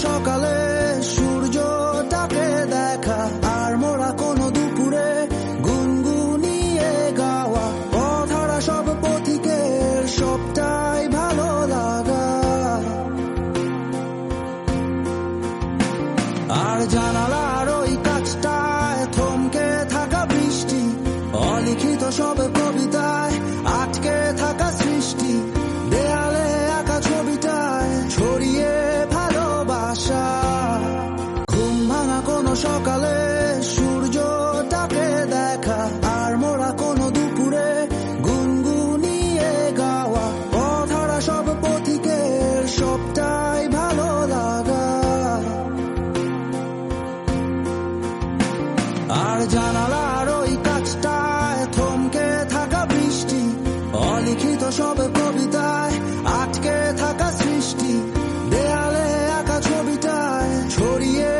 সকালে সূর্যটাকে দেখা, আর মোরা কোনো দুপুরে গুনগুনিয়ে গাওয়া পথহারা সব পথিকের সবটাই ভালো লাগা। আর জানালার ওই কাছটায় থমকে থাকা বৃষ্টি, অলিখিত সব কবিতায় আটকে থাকা সৃষ্টি, দেয়ালে আঁকা ছবিটায় ছড়িয়ে ভালোবাসা। ঘুম ভাঙা কোনো সকালে সূর্যটাকে দেখা, আর মোরা কোনো দুপুরে গুনগুনিয়ে গাওয়া পথহারা সব পথিকের সবটাই ভালো লাগা। আর জানালার ওই কাছটায় থমকে থাকা বৃষ্টি, অলিখিত সব কবিতায় আটকে থাকা সৃষ্টি, দেয়ালে আঁকা ছবিটায় ছড়িয়ে